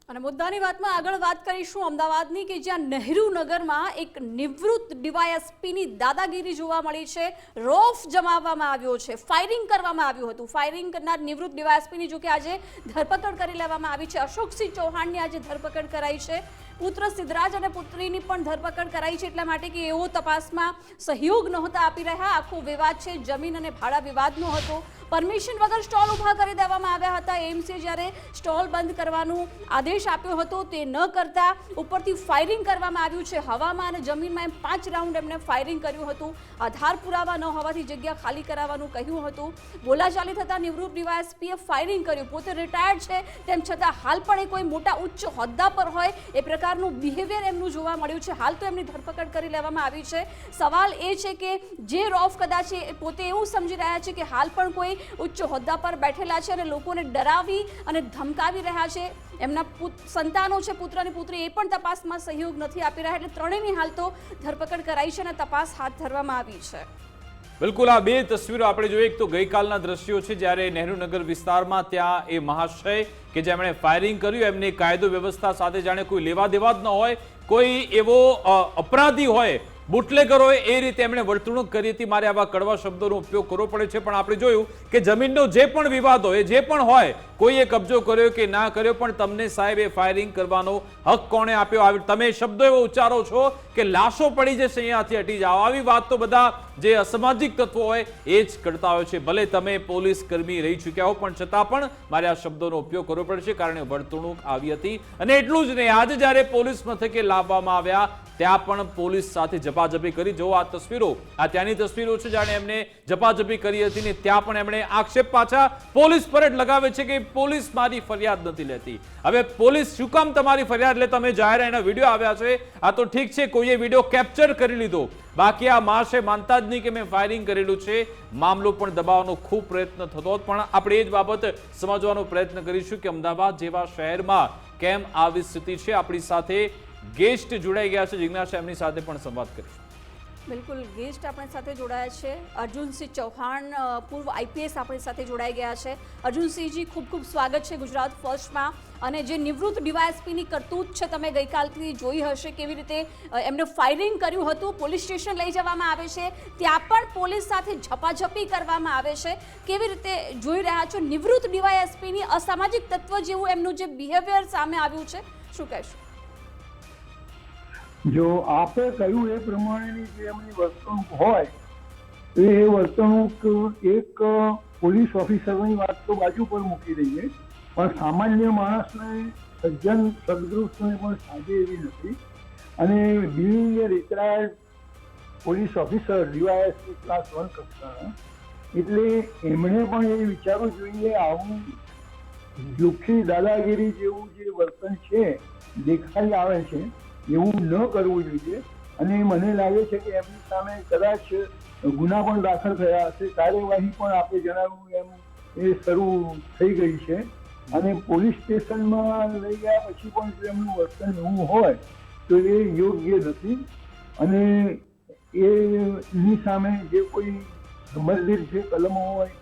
અને મુદ્દાની વાતમાં આગળ વાત કરીશું અમદાવાદની કે જ્યાં નહેરુ નગરમાં એક નિવૃત્ત ડીવાયએસપીની દાદાગીરી જોવા મળી છે। રોફ જમાવવામાં આવ્યો છે, ફાયરિંગ કરવામાં આવ્યું હતું। ફાયરિંગ કરનાર નિવૃત્ત ડીવાયએસપીની જો કે આજે ધરપકડ કરી લેવામાં આવી છે। અશોકસિંહ ચૌહાણની આજે ધરપકડ કરાઈ છે। પુત્ર સિદ્ધરાજ અને પુત્રીની પણ ધરપકડ કરાઈ છે એટલા માટે કે એઓ તપાસમાં સહયોગ નહોતા આપી રહ્યા। આખો વિવાદ છે જમીન અને ભાડા વિવાદનો હતો। પરમિશન વગર સ્ટોલ ઊભા કરી દેવામાં આવ્યા હતા। એમસીએ જ્યારે સ્ટોલ બંધ કરવાનો આદેશ આપ્યો હતો તે ન કરતા ઉપરથી ફાયરિંગ કરવામાં આવ્યું છે। હવામાં અને જમીનમાં 5 રાઉન્ડ એમણે ફાયરિંગ કર્યું હતું। આધાર પુરાવા ન હોવાથી જગ્યા ખાલી કરાવવાનું કહ્યું હતું। બોલાચાલી થતા નિવૃત્ત ડીવાયએસપીએ ફાયરિંગ કર્યું। પોતે રિટાયર્ડ છે તેમ છતાં હાલ પણ એ કોઈ મોટા ઉચ્ચ હોદ્દા પર હોય એ પ્રકારનું બિહેવિયર એમનું જોવા મળ્યું છે। હાલ તો એમની ધરપકડ કરી લેવામાં આવી છે। સવાલ એ છે કે જે રોફ કદાચ પોતે એવું સમજી રહ્યા છે કે હાલ પણ કોઈ ઉચ્ચ હોદ્દા પર બેઠેલા છે અને લોકોને ડરાવી અને ધમકાવી રહ્યા છે। એમના સંતાનો છે, પુત્ર અને પુત્રી, એ પણ તપાસમાં સહયોગ નથી આપી રહ્યા। એટલે ત્રણેયની હાલ તો ધરપકડ કરાઈ છે અને તપાસ હાથ ધરવામાં આવી છે। બિલકુલ, આ બે તસવીરો આપણે જોઈએ તો ગઈકાલના દ્રશ્યો છે જ્યારે નહેરુનગર વિસ્તારમાં ત્યાં એ મહાશય કે જેમણે ફાયરિંગ કર્યું એમને કાયદો વ્યવસ્થા સાથે જાણે કોઈ લેવા દેવા જ ન હોય, કોઈ એવો અપરાધી હોય, બુટલેગર હોય એ રીતે એમણે વર્તણૂક કરી હતી। મારે આવા કડવા શબ્દોનો ઉપયોગ કરવો પડે છે પણ આપણે જોયું કે જમીનનો જે પણ વિવાદ હોય, જે પણ હોય, કોઈએ કબજો કર્યો કે ના કર્યો, પણ તમને સાહેબ એ ફાયરિંગ કરવાનો હક કોણે આપ્યો? તમે શબ્દો એવો ઉચ્ચારો છો કે લાશો પડી જશે, અહીંયાથી હટી જાઓ। આવી વાત તો બધા જે અસામાજિક તત્વો હોય એ જ કરતા હોય છે। ભલે તમે પોલીસ કર્મી રહી ચૂક્યા હો પણ છતાં પણ મારે આ શબ્દોનો ઉપયોગ કરવો પડશે કારણ કે વર્તણૂક આવી હતી। અને એટલું જ નહીં, આજે જ્યારે પોલીસ મથકે લાવવામાં આવ્યા ત્યાં પણ પોલીસ સાથે ઝપાઝપી કરી। જો આ તસવીરો, આ ત્યાંની તસવીરો છે જાણે એમને ઝપાઝપી કરી હતી ને ત્યાં પણ એમણે આક્ષેપ પાછા પોલીસ પર જ લગાવે છે કે પોલીસ મારી ફરિયાદ નથી લેતી। હવે પોલીસ શું કામ તમારી ફરિયાદ લે? તમે જાહેર એના વિડીયો આવ્યા છે, આ તો ઠીક છે, કોઈએ વિડીયો કેપ્ચર કરી લીધો, બાકી આ માણસે માનતા જ નહીં કે મેં ફાયરિંગ કરેલું છે। મામલો પણ દબાવવાનો ખૂબ પ્રયત્ન થતો, પણ આપણે એ જ બાબત સમજવાનો પ્રયત્ન કરીશું કે અમદાવાદ જેવા શહેરમાં કેમ આવી સ્થિતિ છે। આપણી સાથે ગેસ્ટ જોડાઈ ગયા છે, જિજ્ઞાસા એમની સાથે પણ સંવાદ કરીશું। બિલકુલ, ગેસ્ટ આપણી સાથે જોડાયા છે અર્જુનસિંહ ચૌહાણ, પૂર્વ આઈપીએસ આપણી સાથે જોડાઈ ગયા છે। અર્જુનસિંહજી, ખૂબ ખૂબ સ્વાગત છે ગુજરાત ફર્સ્ટમાં। અને જે નિવૃત્ત ડીવાયએસપીની કરતૂત છે તમે ગઈકાલથી જોઈ હશે, કેવી રીતે એમને ફાયરિંગ કર્યું હતું, પોલીસ સ્ટેશન લઈ જવામાં આવે છે, ત્યાં પણ પોલીસ સાથે ઝપાઝપી કરવામાં આવે છે। કેવી રીતે જોઈ રહ્યા છો નિવૃત્ત ડીવાયએસપીની અસામાજિક તત્વ જેવું એમનું જે બિહેવિયર સામે આવ્યું છે, શું કહેશો? જો આપે કહ્યું એ પ્રમાણેની જે એમની વર્તણૂક હોય તો એ વર્તણૂક એક પોલીસ ઓફિસરની વાત તો બાજુ પર મૂકી દઈએ, પણ સામાન્ય માણસને, સજ્જન સદગૃહને પણ સાજે એવી નથી। અને being a retired police officer DYSP class 1 કક્ષાના, એટલે એમણે પણ એ વિચારવું જોઈએ આવું લુખ્ખી દાદાગીરી જેવું જે વર્તન છે દેખાઈ આવે છે એવું ન કરવું જોઈએ। અને મને લાગે છે કે એમની સામે કદાચ ગુના પણ દાખલ થયા હશે, કાર્યવાહી પણ આપણે જણાવ્યું એમ એ શરૂ થઈ ગઈ છે। અને પોલીસ સ્ટેશનમાં લઈ ગયા પછી પણ જો એમનું વર્તન એવું હોય તો એ યોગ્ય નથી। અને એની સામે જે કોઈ સંબંધિત જે કલમો હોય,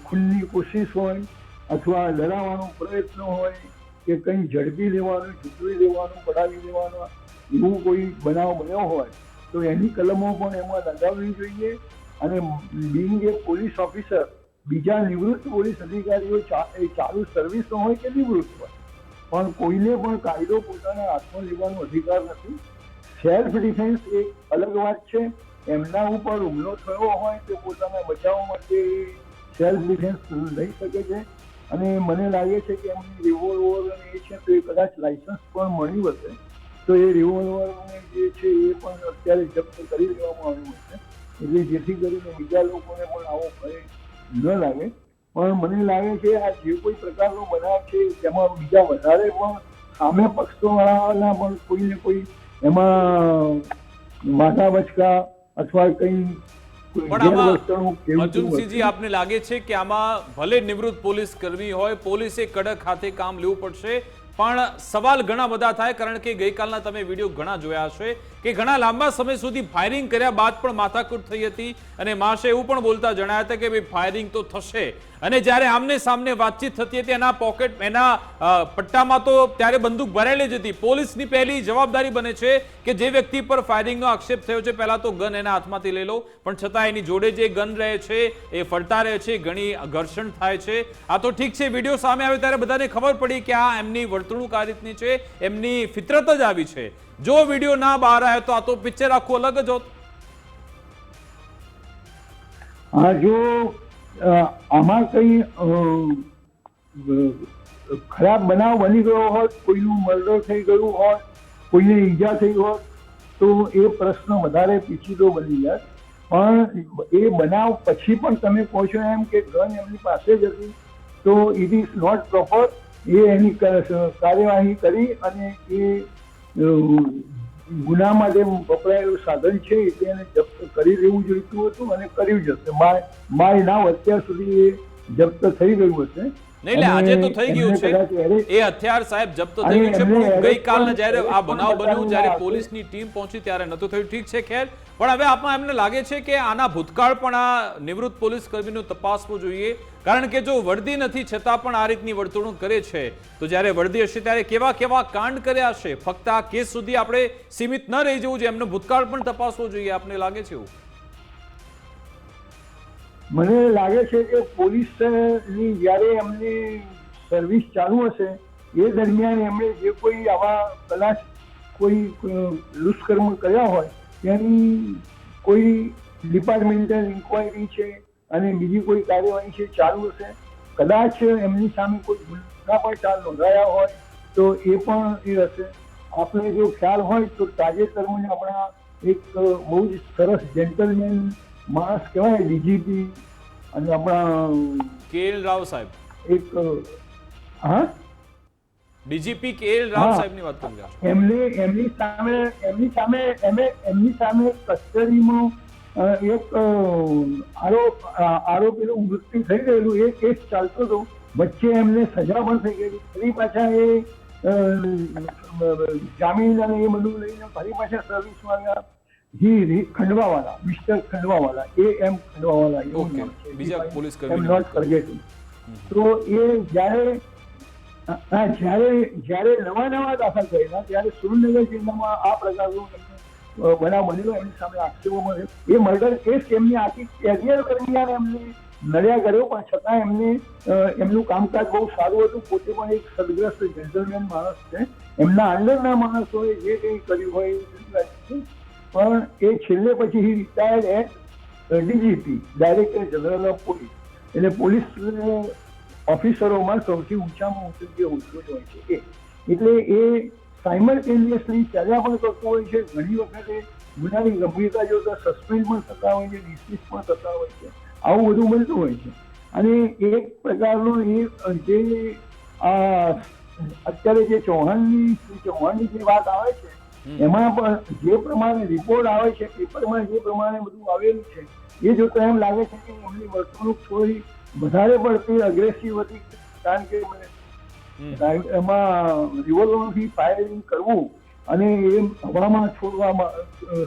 ખૂનની કોશિશ હોય અથવા ડરાવવાનો પ્રયત્ન હોય કે કંઈ ઝડપી લેવાનું, ઝૂંટવી લેવાનું, પડાવી લેવાનું એવું કોઈ બનાવ બન્યો હોય તો એની કલમો પણ એમાં લગાવવી જોઈએ। અને બિંગ એ પોલીસ ઓફિસર, બીજા નિવૃત્ત પોલીસ અધિકારીઓ ચાલુ સર્વિસનો હોય કે નિવૃત્ત હોય, પણ કોઈને પણ કાયદો પોતાના હાથમાં લેવાનો અધિકાર નથી। સેલ્ફ ડિફેન્સ એક અલગ વાત છે, એમના ઉપર હુમલો થયો હોય તો પોતાના બચાવ માટે સેલ્ફ ડિફેન્સ લઈ શકે છે। અને મને લાગે છે કે એમની રિવોલ્વર એ છે તો એ કદાચ લાયસન્સ પણ મળ્યું હશે તો એ રિવોલ્વરને જે છે એ પણ અત્યારે જપ્ત કરી લેવામાં આવ્યું હશે, એટલે જેથી કરીને બીજા લોકોને પણ આવો ભય ન લાગે। પણ મને લાગે છે આ જે કોઈ પ્રકારનો બનાવ છે તેમાં બીજા વધારે પણ સામે પક્ષોવાળાના પણ કોઈને કોઈ એમાં વાંધા બચકા અથવા કંઈ અર્જુનસિંહજી, આપને લાગે છે કે આમાં ભલે નિવૃત્ત પોલીસ કર્મી હોય, પોલીસે કડક હાથે કામ લેવું પડશે, પણ સવાલ ઘણા બધા થાય, કારણ કે ગઈકાલના તમે વિડીયો ઘણા જોયા હશે કે ઘણા લાંબા સમય સુધી ફાયરિંગ કર્યા બાદ પણ માથાકૂટ થઈ હતી અને માશે એવું પણ બોલતા જણાયા હતા કે ભાઈ ફાયરિંગ તો થશે, અને જ્યારે આમને સામને વાતચીત થતી હતી એના પટ્ટામાં તો ત્યારે બંદૂક ભરાયેલી જ હતી. પોલીસની પહેલી જવાબદારી બને છે કે જે વ્યક્તિ પર ફાયરિંગનો આક્ષેપ થયો છે પહેલા તો ગન એના હાથમાંથી લઈ લો, પણ છતાં એની જોડે જે ગન રહે છે એ ફરતા રહે છે, ઘણી ઘર્ષણ થાય છે. આ તો ઠીક છે, વિડીયો સામે આવે ત્યારે બધાને ખબર પડી કે આ એમની વર્તણૂક આ રીતની છે, એમની ફિતરત જ આવી છે. જો વિડીયો ના બહાર આવ્યો તો આ તો પિક્ચર આખું અલગ જ હોત. હા, જો આમાં કઈ ખરાબ બનાવ બની ગયો હોત, કોઈનું મર્ડર થઈ ગયું હોત, કોઈને ઈજા થઈ હોત તો એ પ્રશ્ન વધારે પેચીદો બની જાત. પણ એ બનાવ પછી પણ તમે કહો છો એમ કે ગન એમની પાસે જ હતી, તો ઇટ ઇઝ નોટ પ્રોપર. એ એની કાર્યવાહી કરી અને એ ગુનામાં જે વપરાયેલું સાધન છે એને જપ્ત કરી લેવું જોઈતું હતું અને કર્યું જ હશે. માય નાવ અત્યાર સુધી એ જપ્ત થઈ ગયું હશે. નહીં, આજે તો થઈ ગયું છે એ હથિયાર સાહેબ જપ્ત થઈ ગયું છે, પણ ગઈકાલના જ્યારે આ બનાવ બન્યો જ્યારે પોલીસની ટીમ પહોંચી ત્યારે નતું થયું. ઠીક છે, ખેર, પણ હવે આપમાં એમને લાગે છે કે આના ભૂતકાળ પણ આ નિવૃત્ત પોલીસ કર્મીનું તપાસવું જોઈએ, કારણ કે જો વર્દી નથી છતાં પણ આ રીતની વર્તણૂક કરે છે તો જ્યારે વર્દી હશે ત્યારે કેવા કેવા કાંડ કર્યા હશે. ફક્ત આ કેસ સુધી આપણે સીમિત ન રહી જવું જોઈએ, એમનો ભૂતકાળ પણ તપાસવો જોઈએ. આપને લાગે છે એવું? મને લાગે છે કે પોલીસની જ્યારે એમની સર્વિસ ચાલુ હશે એ દરમિયાન એમણે જે કોઈ આવા કદાચ કોઈ દુષ્કર્મ કર્યા હોય તેની કોઈ ડિપાર્ટમેન્ટલ ઇન્કવાયરી છે અને બીજી કોઈ કાર્યવાહી છે ચાલુ હશે. કદાચ એમની સામે કોઈ ગુના પણ નોંધાયા હોય તો એ પણ એ હશે. આપણે જો ખ્યાલ હોય તો તાજેતરમાં આપણા એક બહુ જ સરસ જેન્ટલમેન માણસ કહેવાય ડીજીપી અને આપણા KL રાવ સાહેબ, એક હા ડીજીપી KL રાવ સાહેબની વાત કરી રહ્યા છો. એમની સામે કસ્ટડીમાં એક આરોપીનું મૃત્યુ થઈ ગયેલું એ કેસ ચાલતો હતો. વચ્ચે એમને સજા પણ થઈ ગયેલી. ફરી પાછા એ જામીન અને એ બધું લઈને ફરી પાછા સર્વિસમાં આવ્યા. ખંડવાવાલા, મિસ્ટર ખંડવાવાલા, એમ ખંડવાવાલા એવું નામ છે, બીજા પોલીસ એમ કર્મી. નોટ ફોરગેટિંગ. તો એ જ્યારે નવા દાખલ થયેલા ત્યારે સુરેન્દ્રનગર જિલ્લામાં આ પ્રકારનો બનાવ બનેલો. એમની સામે આક્ષેપો મળે. એ મર્ડર કેસ એમની આખી કેરિયર દરમિયાન એમને લડ્યા કર્યો, પણ છતાં એમનું કામકાજ બહુ સારું હતું. પોતે પણ એક સદગ્રસ્ત જેન્ટલમેન માણસ છે. એમના અંડરના માણસોએ જે કંઈ કર્યું હોય એ પણ એ છેલ્લે પછી he retired at DGP, director general of police. એટલે પોલીસ ઓફિસરોમાં સૌથી ઊંચામાં ઊંચો જે હોદ્દો હોય છે એ. એટલે એ સાયમલ્ટેનિયસલી ચાલ્યા પણ કરતું હોય છે. ઘણી વખતે ગુનાની ગંભીરતા જોતા સસ્પેન્ડ પણ થતા હોય છે, ડિસમિસ પણ થતા હોય છે. આવું બધું બનતું હોય છે. અને એક પ્રકારનો એ જે અત્યારે જે ચૌહાણની જે વાત આવે છે એમાં પણ જે પ્રમાણે રિપોર્ટ આવે છે, પેપરમાં જે પ્રમાણે બધું આવેલું છે એ જોતા એમ લાગે છે કે એમની વર્તણૂક થોડી વધારે પડતી અગ્રેસિવ હતી. કારણ કે એમાં રિવોલ્વરથી ફાયરિંગ કરવું અને એ હવામાં છોડવામાં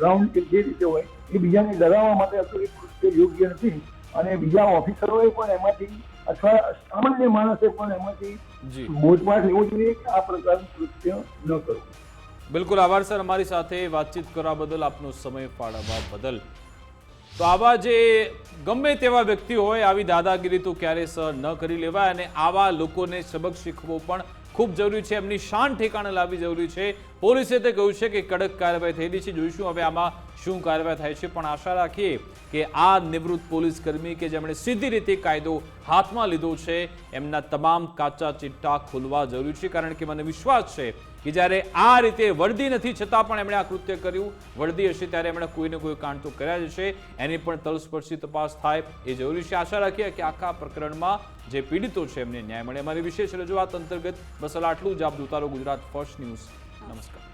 રાઉન્ડ કે જે રીતે હોય એ બીજાને ડરાવવા માટે હતું, એ કૃત્ય યોગ્ય નથી. અને બીજા ઓફિસરોએ પણ એમાંથી અથવા સામાન્ય માણસે પણ એમાંથી બોધપાઠ લેવો જોઈએ કે આ પ્રકારનું કૃત્ય ન કરવું. બિલકુલ, આભાર સર અમારી સાથે વાતચીત કરવા બદલ, આપનો સમય ફાળવવા બદલ. તો આવા જે ગમે તેવા વ્યક્તિ હોય આવી દાદાગીરી તો ક્યારે સર ન કરી લેવાય, અને આવા લોકોને સબક શીખવો પણ ખૂબ જરૂરી છે. એમની શાન ઠેકાણે લાવવી જરૂરી છે. પોલીસે તે કહ્યું છે કે કડક કાર્યવાહી થયેલી છે. જોઈશું હવે આમાં શું કાર્યવાહી થાય છે, પણ આશા રાખીએ કે આ નિવૃત્ત પોલીસ કર્મી કે જેમણે સીધી રીતે કાયદો હાથમાં લીધો છે એમના તમામ કાચા ચિટ્ટા ખોલવા જરૂરી છે. કારણ કે મને વિશ્વાસ છે કે જ્યારે આ રીતે વર્દી નથી છતાં પણ એમણે આ કૃત્ય કર્યું, વર્દી હશે ત્યારે એમણે કોઈને કોઈ કાંડ તો કર્યા જ હશે, એની પણ તલસ્પર્શી તપાસ થાય એ જરૂરી છે. આશા રાખીએ કે આખા પ્રકરણમાં જે પીડિતો છે એમને ન્યાય મળે. અમારી વિશેષ રજૂઆત અંતર્ગત બસ આટલું જ. આપ જોતા રહો ગુજરાત ફર્સ્ટ ન્યૂઝ. નમસ્કાર.